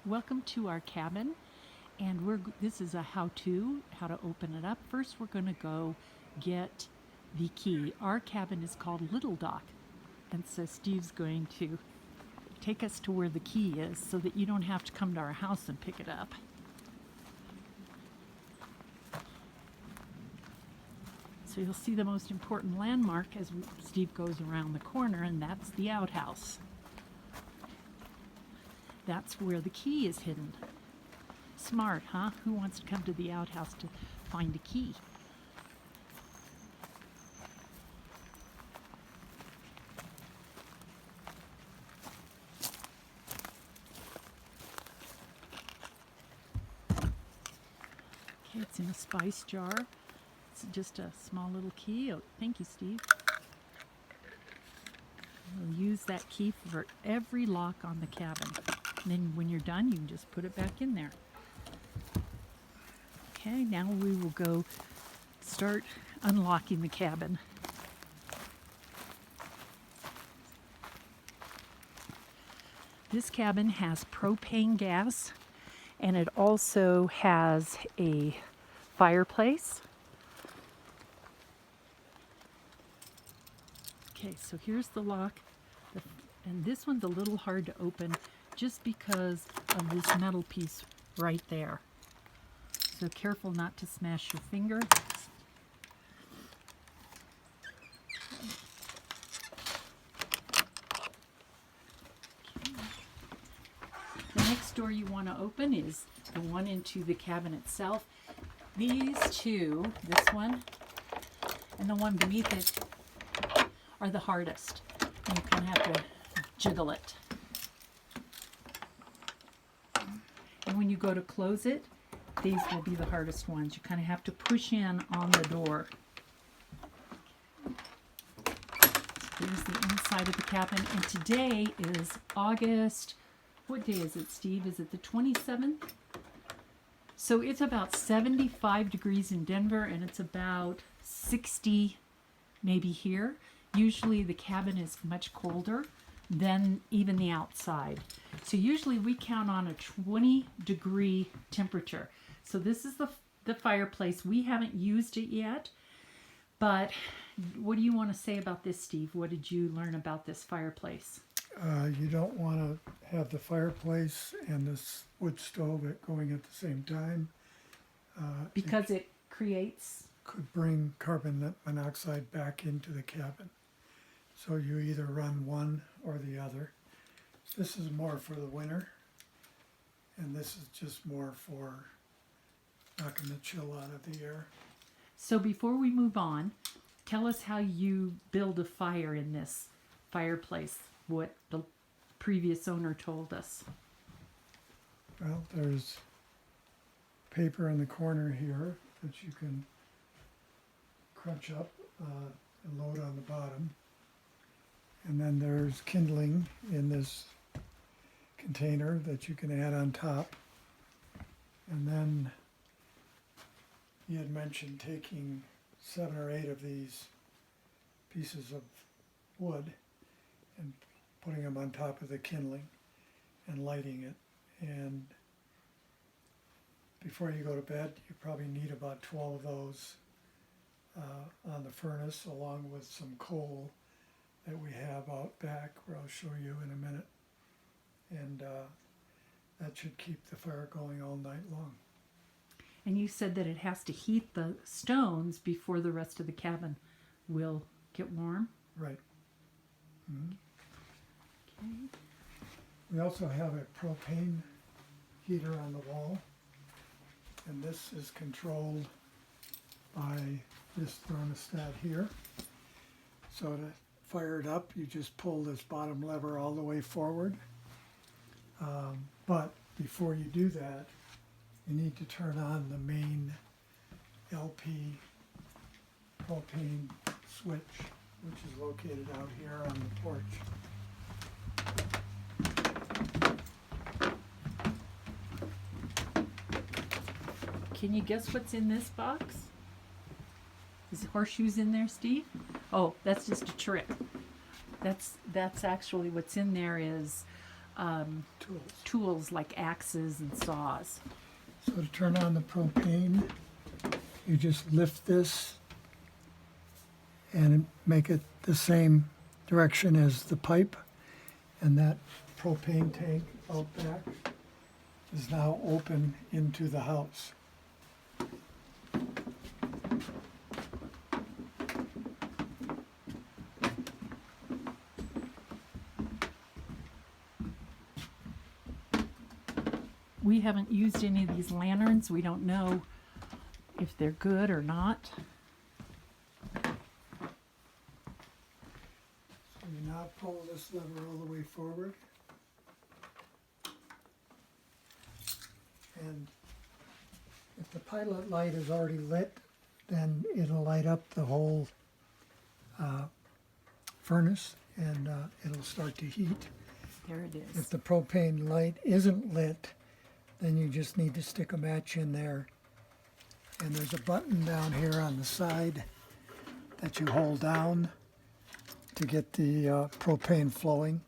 Welcome to our cabin, and this is a how to open it up. First, we're going to go get the key. Our cabin is called Little Dock, and so Steve's going to take us to where the key is so that you don't have to come to our house and pick it up. So you'll see the most important landmark as Steve goes around the corner, and that's the outhouse. That's where the key is hidden. Smart, huh? Who wants to come to the outhouse to find a key? Okay, it's in a spice jar. It's just a small little key. Oh, thank you, Steve. We'll use that key for every lock on the cabin. And then when you're done, you can just put it back in there. Okay, now we will go start unlocking the cabin. This cabin has propane gas, and it also has a fireplace. Okay, so here's the lock, and this one's a little hard to open just because of this metal piece right there. So careful not to smash your finger. Okay. The next door you want to open is the one into the cabin itself. These two, this one and the one beneath it, are the hardest. And you kind of have to jiggle it. And when you go to close it, these will be the hardest ones. You kind of have to push in on the door. Here's the inside of the cabin. And today is August, what day is it, Steve? Is it the 27th? So it's about 75 degrees in Denver, and it's about 60 maybe here. Usually the cabin is much colder than even the outside. So usually we count on a 20-degree temperature. So this is the fireplace. We haven't used it yet, but what do you want to say about this, Steve? What did you learn about this fireplace? You don't want to have the fireplace and this wood stove going at the same time. Because it creates... Could bring carbon monoxide back into the cabin. So you either run one or the other. This is more for the winter, and this is just more for knocking the chill out of the air. So before we move on, tell us how you build a fire in this fireplace, what the previous owner told us. Well, there's paper in the corner here that you can crunch up and load on the bottom. And then there's kindling in this container that you can add on top. And then he had mentioned taking 7 or 8 of these pieces of wood and putting them on top of the kindling and lighting it. And before you go to bed, you probably need about 12 of those on the furnace, along with some coal that we have out back, where I'll show you in a minute. And that should keep the fire going all night long. And you said that it has to heat the stones before the rest of the cabin will get warm? Right. Mm-hmm. Okay. We also have a propane heater on the wall, and this is controlled by this thermostat here. So to fire it up, you just pull this bottom lever all the way forward. But before you do that, you need to turn on the main LP propane switch, which is located out here on the porch. Can you guess what's in this box? Is horseshoes in there, Steve? Oh, that's just a trick. That's actually what's in there is Tools. tools like axes and saws. So to turn on the propane, you just lift this and make it the same direction as the pipe, and that propane tank out back is now open into the house. We haven't used any of these lanterns. We don't know if they're good or not. So you now pull this lever all the way forward. And if the pilot light is already lit, then it'll light up the whole furnace, and it'll start to heat. There it If is. the propane light isn't lit, then you just need to stick a match in there. And there's a button down here on the side that you hold down to get the propane flowing,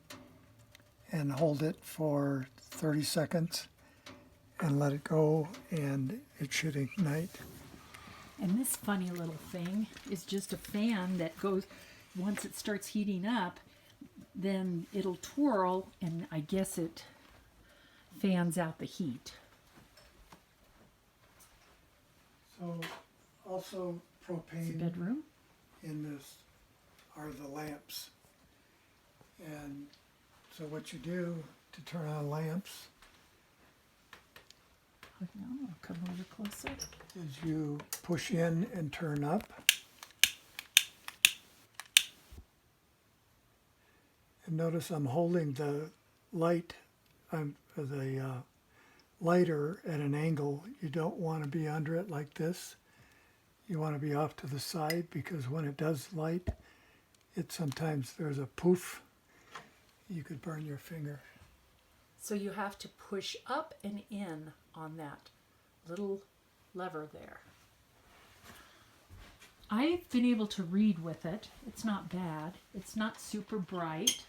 and hold it for 30 seconds and let it go, and it should ignite. And this funny little thing is just a fan that goes, once it starts heating up, then it'll twirl, and I guess it fans out the heat. So also The propane bedroom. in this are the lamps. And so what you do to turn on lamps Now I'll come over closer. is you push in and turn up. And notice I'm holding the light, the lighter at an angle. You don't want to be under it like this. You want to be off to the side, because when it does light, sometimes there's a poof. You could burn your finger. So you have to push up and in on that little lever there. I've been able to read with it. It's not bad. It's not super bright.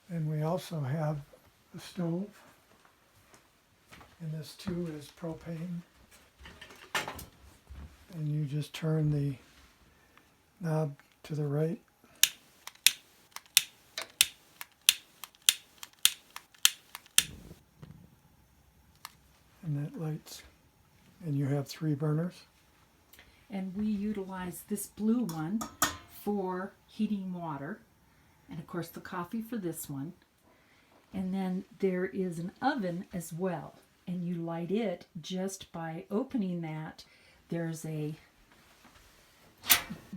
And we also have the stove. And this too is propane. And you just turn the knob to the right. And that lights. And you have 3 burners. And we utilize this blue one for heating water. And of course the coffee for this one. And then there is an oven as well. And you light it just by opening that. There's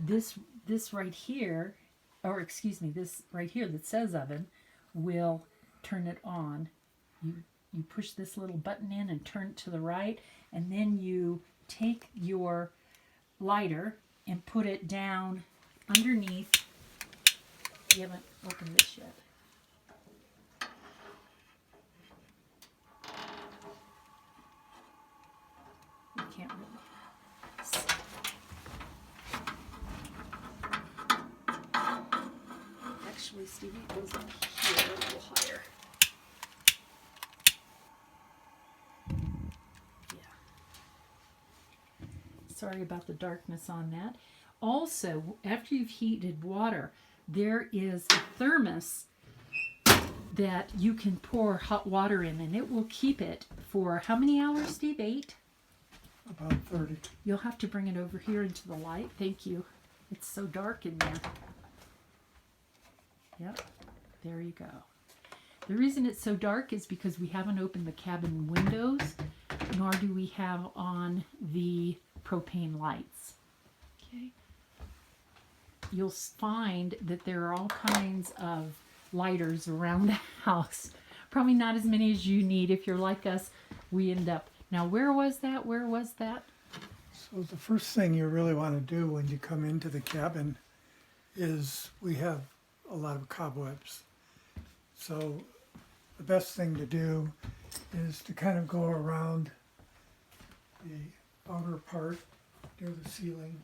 this right here, or excuse me, this right here that says oven will turn it on. You push this little button in and turn it to the right, and then you take your lighter and put it down underneath. You haven't opened this yet. You can't really see. Actually, Stevie, it goes up here a little higher. Yeah. Sorry about the darkness on that. Also, after you've heated water, there is a thermos that you can pour hot water in, and it will keep it for how many hours, Steve? 8? About 30. You'll have to bring it over here into the light. Thank you. It's so dark in there. Yep, there you go. The reason it's so dark is because we haven't opened the cabin windows, nor do we have on the propane lights. Okay. You'll find that there are all kinds of lighters around the house. Probably not as many as you need. If you're like us, we end up. Now, where was that? Where was that? So the first thing you really want to do when you come into the cabin is we have a lot of cobwebs. So the best thing to do is to kind of go around the outer part near the ceiling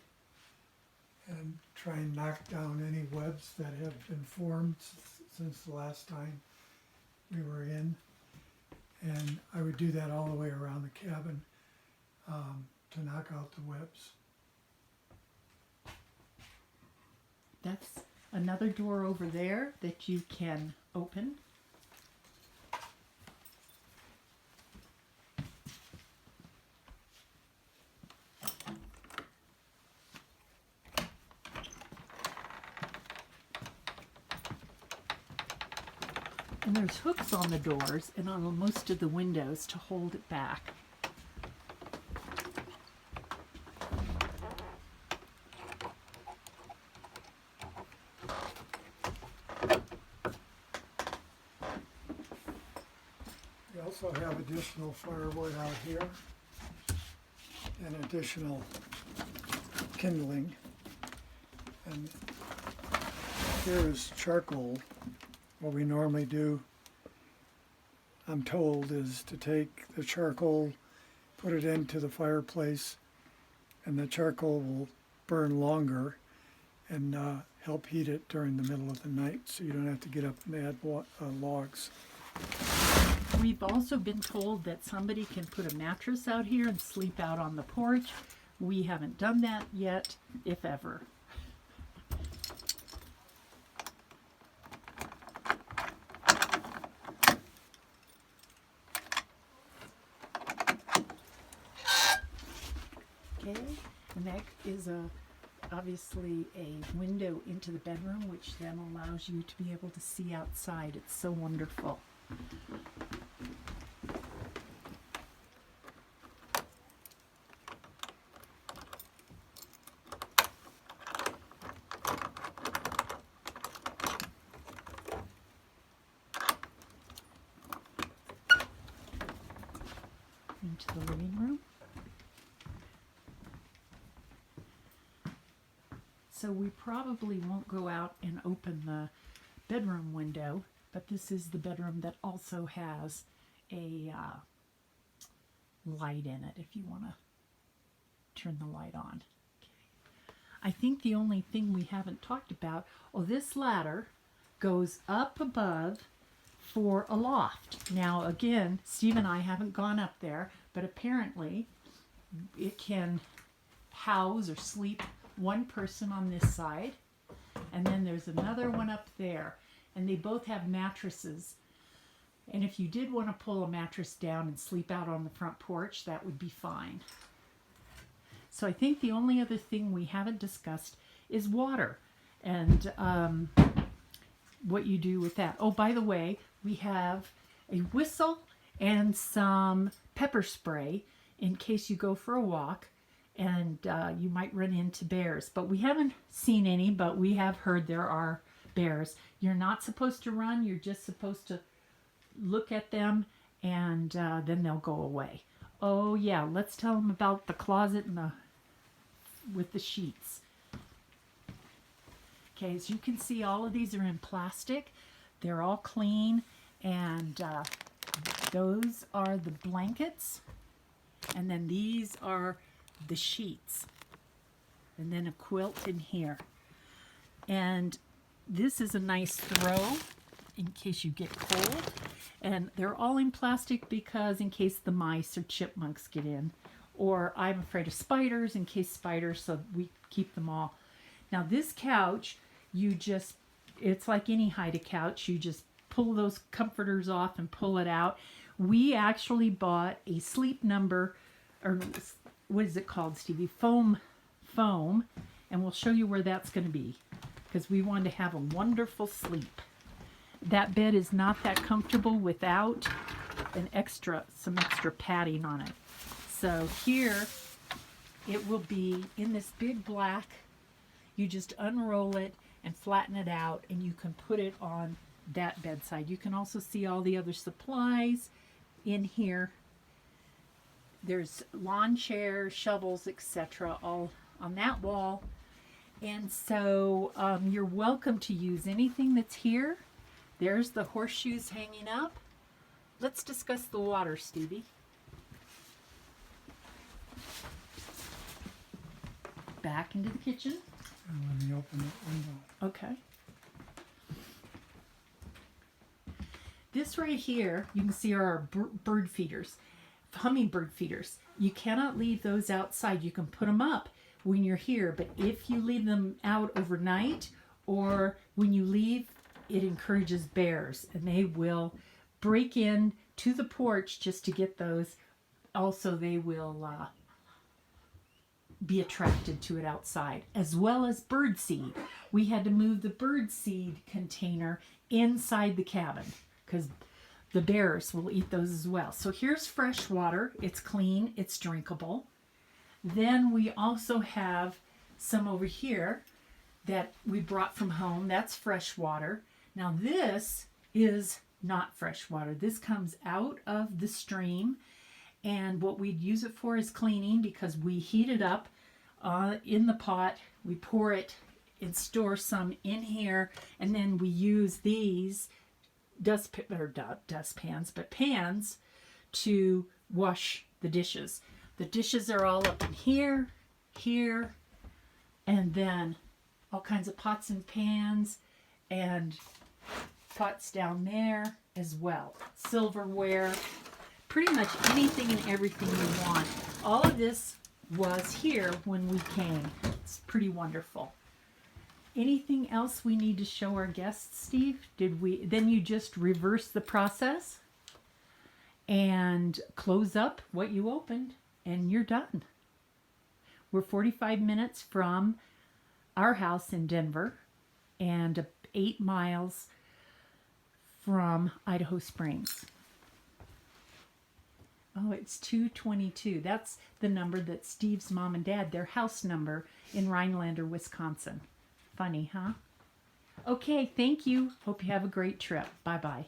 and try and knock down any webs that have been formed since the last time we were in. And I would do that all the way around the cabin to knock out the webs. That's another door over there that you can open. And there's hooks on the doors and on most of the windows to hold it back. We also have additional firewood out here and additional kindling. And here is charcoal. What we normally do, I'm told, is to take the charcoal, put it into the fireplace, and the charcoal will burn longer and help heat it during the middle of the night, so you don't have to get up and add logs. We've also been told that somebody can put a mattress out here and sleep out on the porch. We haven't done that yet, if ever. Okay, and that is obviously a window into the bedroom, which then allows you to be able to see outside. It's so wonderful. Into the living room. So we probably won't go out and open the bedroom window, but this is the bedroom that also has a light in it if you want to turn the light on. Okay. I think the only thing we haven't talked about, this ladder goes up above for a loft. Now again, Steve and I haven't gone up there, but apparently it can house or sleep one person on this side, and then there's another one up there, and they both have mattresses. And if you did want to pull a mattress down and sleep out on the front porch, that would be fine. So I think the only other thing we haven't discussed is water and what you do with that. Oh, by the way, we have a whistle and some pepper spray in case you go for a walk and you might run into bears. But we haven't seen any, but we have heard there are bears. You're not supposed to run. You're just supposed to look at them, and then they'll go away. Oh yeah, let's tell them about the closet and with the sheets. Okay, as you can see, all of these are in plastic. They're all clean, and those are the blankets, and then these are the sheets, and then a quilt in here. And this is a nice throw in case you get cold, and they're all in plastic because in case the mice or chipmunks get in, or I'm afraid of spiders in case spiders, so we keep them all. Now this couch, it's like any hide a couch, you just pull those comforters off and pull it out. We actually bought a Sleep Number, or what is it called, Stevie? Foam, and we'll show you where that's going to be because we want to have a wonderful sleep. That bed is not that comfortable without some extra padding on it. So here it will be in this big black. You just unroll it and flatten it out, and you can put it on that bedside. You can also see all the other supplies in here. There's lawn chairs, shovels, etc. all on that wall. And so you're welcome to use anything that's here. There's the horseshoes hanging up. Let's discuss the water, Stevie. back into the kitchen. And let me open that window. Okay. This right here, you can see are our bird feeders, hummingbird feeders. You cannot leave those outside. You can put them up when you're here, but if you leave them out overnight or when you leave, it encourages bears, and they will break in to the porch just to get those. Also, they will be attracted to it outside, as well as bird seed. We had to move the bird seed container inside the cabin because the bears will eat those as well. So here's fresh water. It's clean, it's drinkable. Then we also have some over here that we brought from home. That's fresh water. Now this is not fresh water. This comes out of the stream, and what we'd use it for is cleaning, because we heat it up in the pot. We pour it and store some in here, and then we use these pans to wash the dishes. The dishes are all up in here, and then all kinds of pots and pans and pots down there as well. Silverware, pretty much anything and everything you want. All of this was here when we came. It's pretty wonderful. Anything else we need to show our guests, Steve? Then you just reverse the process and close up what you opened, and you're done. We're 45 minutes from our house in Denver and 8 miles from Idaho Springs. Oh, it's 222. That's the number that Steve's mom and dad, their house number in Rhinelander, Wisconsin. Funny, huh? Okay, thank you. Hope you have a great trip. Bye-bye.